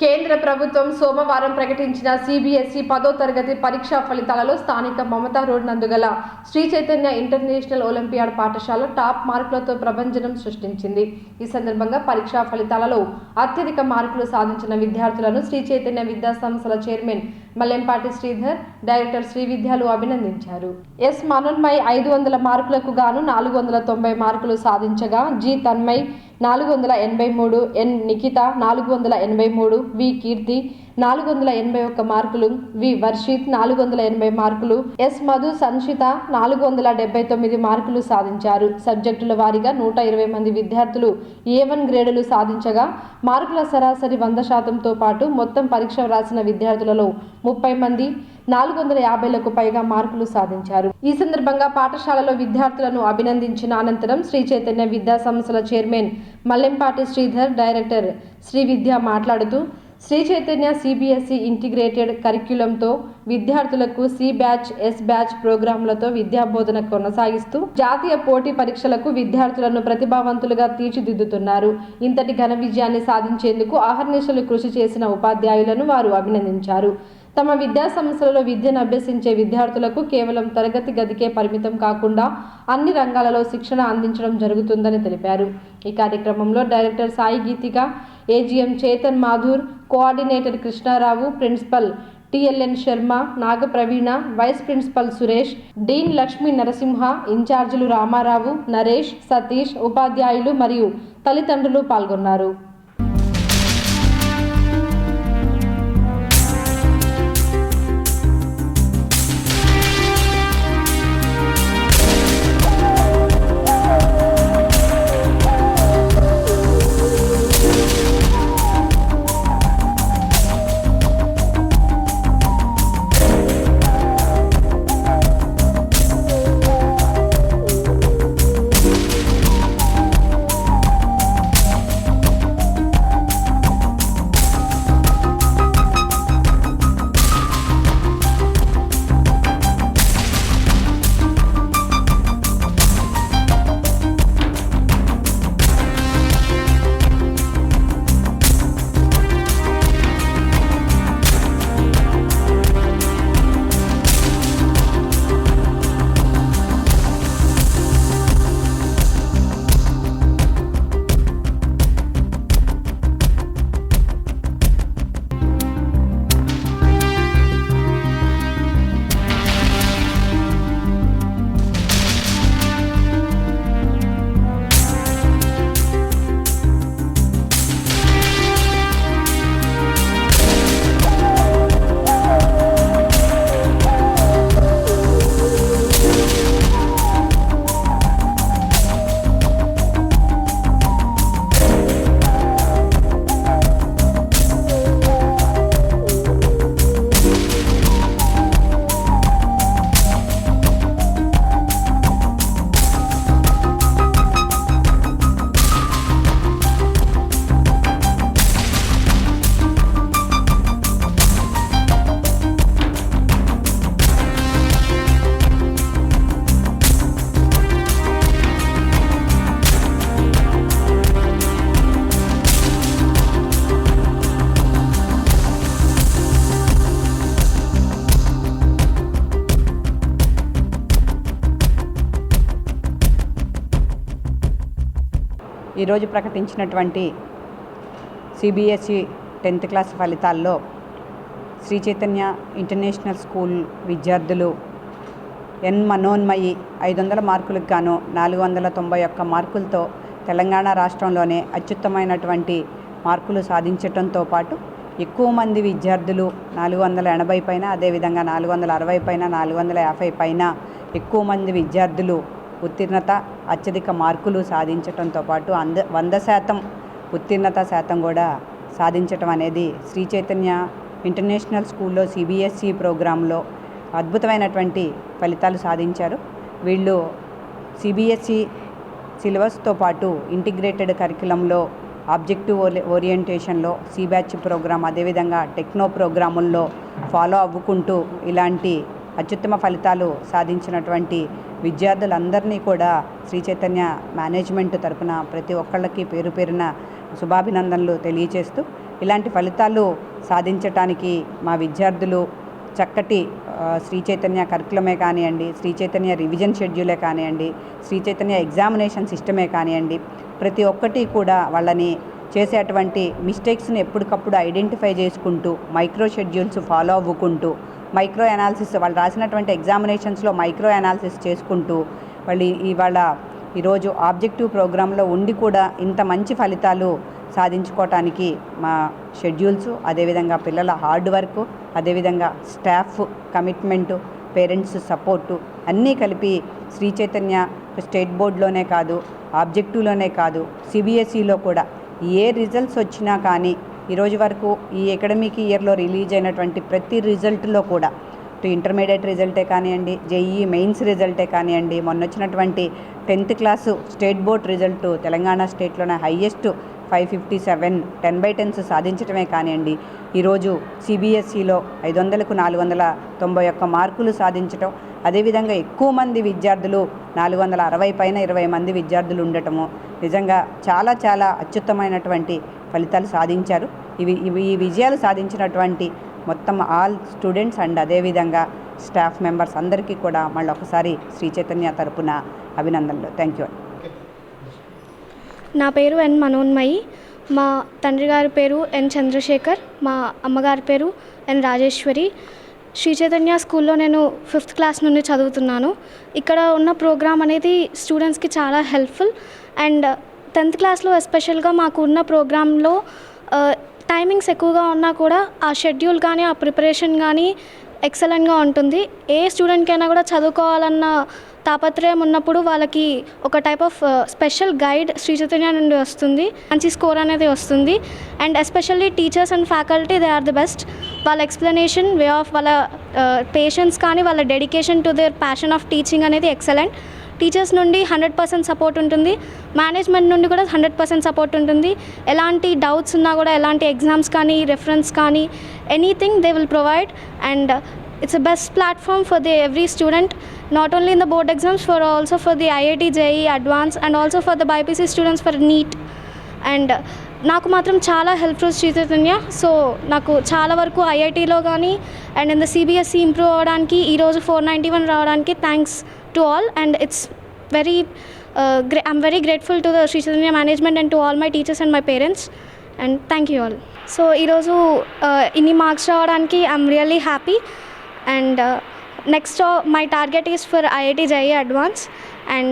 కేంద్ర ప్రభుత్వం సోమవారం ప్రకటించిన సిబిఎస్ఈ 10వ తరగతి పరీక్షా ఫలితాలలో స్థానిక మమతా రోడ్ నందుగల శ్రీ చైతన్య ఇంటర్నేషనల్ ఒలింపియాడ్ పాఠశాల టాప్ మార్కులతో ప్రభంజనం సృష్టించింది. ఈ సందర్భంగా పరీక్షా ఫలితాలలో అత్యధిక మార్కులు సాధించిన విద్యార్థులను శ్రీ చైతన్య విద్యా సంస్థల చైర్మన్ మల్లెంపాటి శ్రీధర్, డైరెక్టర్ శ్రీ విద్యాలు అభినందించారు. ఎస్ మనోన్మయ్ 500 మార్కులకు గాను 490 మార్కులు సాధించగా, జి తన్మయ్ 483, ఎన్ నిఖిత 483, వి కీర్తి 481 మార్కులు, వి వర్షిత్ 480 మార్కులు, ఎస్ మధు సంచిత 479 మార్కులు సాధించారు. సబ్జెక్టుల వారీగా 120 మంది విద్యార్థులు A1 గ్రేడులు సాధించగా, మార్కుల సరాసరి 100%తో పాటు మొత్తం పరీక్ష వ్రాసిన విద్యార్థులలో 30 మంది 450లకు పైగా మార్కులు సాధించారు. ఈ సందర్భంగా పాఠశాలలో విద్యార్థులను అభినందించిన అనంతరం శ్రీ చైతన్య విద్యా సంస్థల చైర్మన్ మల్లెంపాటి శ్రీధర్, డైరెక్టర్ శ్రీ విద్య మాట్లాడుతూ, శ్రీ చైతన్య సిబిఎస్ఈ ఇంటిగ్రేటెడ్ కరిక్యులంతో విద్యార్థులకు సి బ్యాచ్, ఎస్ బ్యాచ్ ప్రోగ్రాంలతో విద్యాబోధన కొనసాగిస్తూ జాతీయ పోటీ పరీక్షలకు విద్యార్థులను ప్రతిభావంతులుగా తీర్చిదిద్దుతున్నారు. ఇంతటి ఘన విజయాన్ని సాధించేందుకు అహర్నిశలు కృషి చేసిన ఉపాధ్యాయులను వారు అభినందించారు. తమ విద్యా సంస్థలలో విద్యను అభ్యసించే విద్యార్థులకు కేవలం తరగతి గదికే పరిమితం కాకుండా అన్ని రంగాలలో శిక్షణ అందించడం జరుగుతుందని తెలిపారు. ఈ కార్యక్రమంలో director Sai Geetika, AGM Chetan Madhur, coordinator Krishnarao, principal TLN Sharma, Nagapraveena, vice principal Suresh, dean Lakshmi Narasimha, ఇన్ఛార్జీలు రామారావు, నరేష్, సతీష్, ఉపాధ్యాయులు మరియు తల్లిదండ్రులు పాల్గొన్నారు. ఈరోజు ప్రకటించినటువంటి సిబిఎస్ఈ 10th క్లాస్ ఫలితాల్లో శ్రీ చైతన్య ఇంటర్నేషనల్ స్కూల్ విద్యార్థులు ఎన్ మనోన్మయి 500 మార్కులకు గాను 491 మార్కులతో తెలంగాణ రాష్ట్రంలోనే అత్యుత్తమైనటువంటి మార్కులు సాధించడంతో పాటు ఎక్కువ మంది విద్యార్థులు 480 పైన, అదేవిధంగా 460 పైన, 450 పైన ఎక్కువ మంది విద్యార్థులు ఉత్తీర్ణత, అత్యధిక మార్కులు సాధించడంతో పాటు 100% ఉత్తీర్ణత శాతం కూడా సాధించటం అనేది శ్రీ చైతన్య ఇంటర్నేషనల్ స్కూల్లో సిబిఎస్ఈ ప్రోగ్రాంలో అద్భుతమైనటువంటి ఫలితాలు సాధించారు. వీళ్ళు సిబిఎస్ఈ సిలబస్తో పాటు ఇంటిగ్రేటెడ్ కరికులంలో, ఆబ్జెక్టివ్ ఓరియంటేషన్లో, సి బ్యాచ్ ప్రోగ్రామ్, అదేవిధంగా టెక్నో ప్రోగ్రాముల్లో ఫాలో అవ్వుకుంటూ ఇలాంటి అత్యుత్తమ ఫలితాలు సాధించినటువంటి విద్యార్థులందరినీ కూడా శ్రీ చైతన్య మేనేజ్మెంట్ తరపున ప్రతి ఒక్కళ్ళకి పేరు పేరున శుభాభినందనలు తెలియజేస్తూ ఇలాంటి ఫలితాలు సాధించటానికి మా విద్యార్థులు చక్కటి శ్రీ చైతన్య కరికులమే కానివ్వండి, శ్రీ చైతన్య రివిజన్ షెడ్యూలే కానివ్వండి, శ్రీ చైతన్య ఎగ్జామినేషన్ సిస్టమే కానివ్వండి, ప్రతి ఒక్కటి కూడా వాళ్ళని చేసేటువంటి మిస్టేక్స్ని ఎప్పటికప్పుడు ఐడెంటిఫై చేసుకుంటూ మైక్రో షెడ్యూల్స్ ఫాలో అవ్వుకుంటూ మైక్రో అనాలిసిస్ వాళ్ళు రాసినటువంటి ఎగ్జామినేషన్స్లో మైక్రో అనాలిసిస్ చేసుకుంటూ వాళ్ళు ఈరోజు ఆబ్జెక్టివ్ ప్రోగ్రాంలో ఉండి కూడా ఇంత మంచి ఫలితాలు సాధించుకోవటానికి మా షెడ్యూల్స్, అదేవిధంగా పిల్లల హార్డ్ వర్క్, అదేవిధంగా స్టాఫ్ కమిట్మెంటు, పేరెంట్స్ సపోర్టు అన్నీ కలిపి శ్రీ చైతన్య స్టేట్ బోర్డులోనే కాదు, ఆబ్జెక్టివ్లోనే కాదు, సిబిఎస్ఈలో కూడా ఏ రిజల్ట్స్ వచ్చినా కానీ ఈరోజు వరకు ఈ అకాడమిక్ ఇయర్లో రిలీజ్ అయినటువంటి ప్రతి రిజల్ట్లో కూడా ఇంటర్మీడియట్ రిజల్టే కానివ్వండి, జేఈఈ మెయిన్స్ రిజల్టే కానివ్వండి, మొన్న వచ్చినటువంటి 10th class state board result Telangana స్టేట్లోనే హైయెస్ట్ 557 10/10 సాధించడమే కానివ్వండి, ఈరోజు సిబిఎస్ఈలో 500కు 491 మార్కులు సాధించటం, అదేవిధంగా ఎక్కువ మంది విద్యార్థులు 460 పైన 20 మంది విద్యార్థులు ఉండటము నిజంగా చాలా చాలా అత్యుత్తమైనటువంటి ఫలితాలు సాధించారు. ఈ విజయాలు సాధించినటువంటి మొత్తం ఆల్ స్టూడెంట్స్ అండ్ అదేవిధంగా స్టాఫ్ మెంబర్స్ అందరికీ కూడా మళ్ళీ ఒకసారి శ్రీ చైతన్య తరపున అభినందనలు. Thank you. నా పేరు ఎన్ మనోన్మయి. మా తండ్రి గారి పేరు ఎన్ చంద్రశేఖర్, మా అమ్మగారి పేరు ఎన్ రాజేశ్వరి. శ్రీ చైతన్య స్కూల్లో నేను 5th క్లాస్ నుండి చదువుతున్నాను. ఇక్కడ ఉన్న ప్రోగ్రామ్ అనేది స్టూడెంట్స్కి చాలా హెల్ప్ఫుల్. అండ్ 10th క్లాస్లో ఎస్పెషల్గా మాకు ఉన్న ప్రోగ్రాంలో టైమింగ్స్ ఎక్కువగా ఉన్నా కూడా ఆ షెడ్యూల్ కానీ ఆ ప్రిపరేషన్ కానీ ఎక్సలెంట్గా ఉంటుంది. ఏ స్టూడెంట్కైనా కూడా చదువుకోవాలన్న తాపత్రయం ఉన్నప్పుడు వాళ్ళకి ఒక type of special guide Sri Chaitanya నుండి వస్తుంది, మంచి స్కోర్ అనేది వస్తుంది. And especially teachers and faculty they are the best. వాళ్ళ ఎక్స్ప్లెనేషన్, వే ఆఫ్ వాళ్ళ పేషెన్స్ కానీ వాళ్ళ dedication to their passion of teaching అనేది ఎక్సలెంట్. టీచర్స్ నుండి 100% సపోర్ట్ ఉంటుంది, మేనేజ్మెంట్ నుండి కూడా 100% సపోర్ట్ ఉంటుంది. ఎలాంటి డౌట్స్ ఉన్నా కూడా, ఎలాంటి ఎగ్జామ్స్ కానీ, రెఫరెన్స్ కానీ, anything they will provide. And it's a best platform for the every student, not only in the board exams, for also for the IIT JEE advanced and also for the BIPC students for NEET. And నాకు మాత్రం చాలా helpful Shri Chaitanya. So నాకు చాలా వరకు ఐఐటీలో కానీ and in the CBSE improve అవ్వడానికి, ఈరోజు 491 రావడానికి thanks to all. And it's very I'm very grateful to the Sri Chaitanya management and to all my teachers and my parents. And thank you all. So ఈరోజు ఇన్ని మార్క్స్ రావడానికి I'm really happy. And next my target is for IIT JEE Advance. And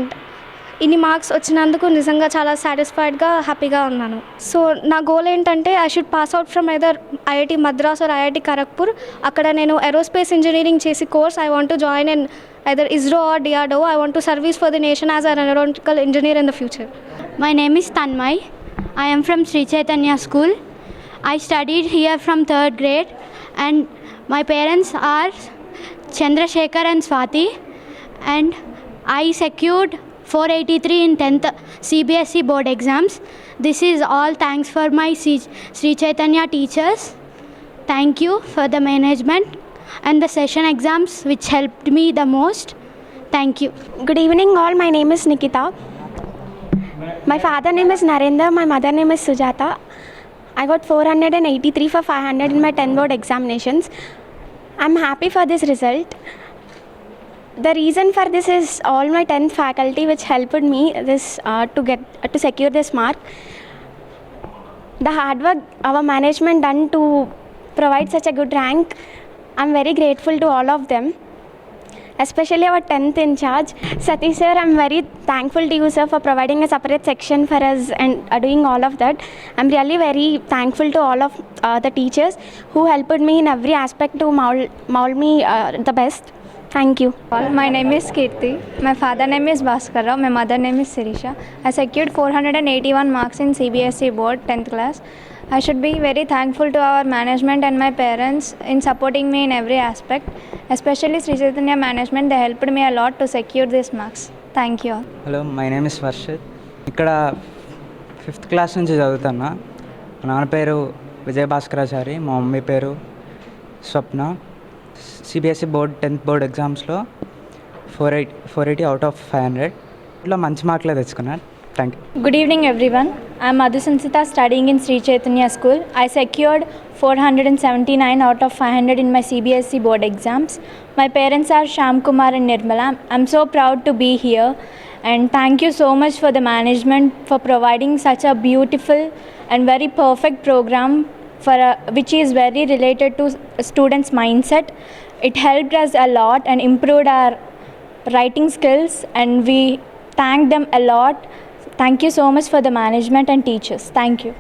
ఇన్ని marks వచ్చినందుకు నిజంగా చాలా సాటిస్ఫైడ్గా హ్యాపీగా ఉన్నాను. So నా గోల్ ఏంటంటే I should pass out from either IIT Madras or IIT Kharagpur. అక్కడ నేను ఏరోస్పేస్ ఇంజనీరింగ్ చేసి course I want to join in either ISRO or DRDO. I want to service for the nation as an aeronautical engineer in the future. My name is Tanmay. I am from Sri Chaitanya School. I studied here from 3rd grade and my parents are Chandrasekhar and Swati, and I secured 483 in 10th CBSE board exams. This is all thanks for my Sri Chaitanya teachers. Thank you for the management and the session exams which helped me the most. Thank you. Good evening all, my name is Nikita. My father name is Narendra, my mother name is Sujata. I got 483 for 500 in my 10 board examinations. I'm happy for this result. The reason for this is all my 10th faculty which helped me this to secure this mark. The hard work our management done to provide such a good rank, I'm very grateful to all of them. Especially our 10th in charge, Satish sir, I'm very thankful to you sir for providing a separate section for us and doing all of that. I'm really very thankful to all of the teachers who helped me in every aspect to mold me the best. Thank you. My name is Kirti. My father name is Bhaskar Rao. My mother name is Sirisha. I secured 481 marks in CBSE board 10th class. I should be very thankful to our management and my parents in supporting me in every aspect. Especially Sri Chaitanya management, they helped me a lot to secure these marks. Thank you all. Hello, my name is Varshit. ఇక్కడ 5th class నుంచి చదువుతున్నా. మా నాన్న పేరు విజయ భాస్కరాచారి, మా mummy పేరు స్వప్న. CBSE board 10th board ఎగ్జామ్స్లో 480 out of 500 ఇట్లా మంచి మార్కులే తెచ్చుకున్నాను. Thank you. Good evening everyone. I'm Madhusansita studying in Sri Chaitanya School. I secured 479 out of 500 in my CBSE board exams. My parents are Sham Kumar and Nirmala. I'm so proud to be here, and thank you so much for the management for providing such a beautiful and very perfect program which is very related to students' mindset. It helped us a lot and improved our writing skills, and we thank them a lot. Thank you so much for the management and teachers. Thank you.